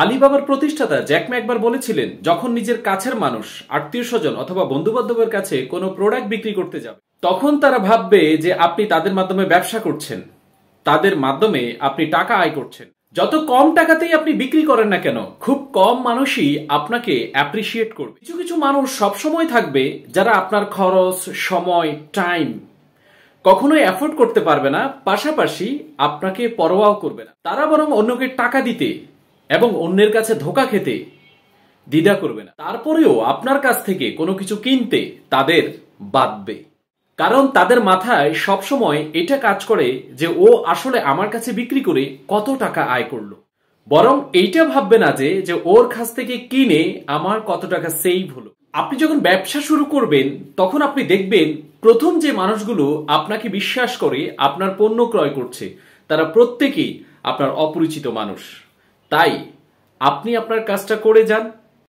আলিবাবার প্রতিষ্ঠাতা Jack Ma একবার বলেছিলেন, যখন নিজের কাছের মানুষ, আত্মীয় স্বজন অথবা বন্ধু বান্ধবের কাছে কোনো প্রোডাক্ট বিক্রি করতে যাবে, তখন তারা ভাববে যে আপনি তাদের মাধ্যমে ব্যবসা করছেন, তাদের মাধ্যমে আপনি টাকা আয় করছেন। যত কম টাকাতেই আপনি বিক্রি করেন না কেন, খুব কম মানুষই আপনাকে অ্যাপ্রিসিয়েট করবে। কিছু কিছু মানুষ সবসময় থাকবে যারা আপনার খরচ, সময়, টাইম কখনোই অ্যাফোর্ড করতে পারবে না, পাশাপাশি আপনাকে পরোয়াও করবে না। তারা বরং অন্যকে টাকা দিতে এবং অন্যের কাছে ধোঁকা খেতে দ্বিধা করবে না। তারপরেও আপনার কাছ থেকে কোনো কিছু কিনতে তাদের বাধবে, কারণ তাদের মাথায় সবসময় এটা কাজ করে যে ও আসলে আমার কাছে বিক্রি করে কত টাকা আয় করলো, বরং এইটা ভাববে না যে ওর কাছ থেকে কিনে আমার কত টাকা সেভ হলো। আপনি যখন ব্যবসা শুরু করবেন তখন আপনি দেখবেন প্রথম যে মানুষগুলো আপনাকে বিশ্বাস করে আপনার পণ্য ক্রয় করছে তারা প্রত্যেকেই আপনার অপরিচিত মানুষ। তাই আপনি আপনার কাজটা করে যান।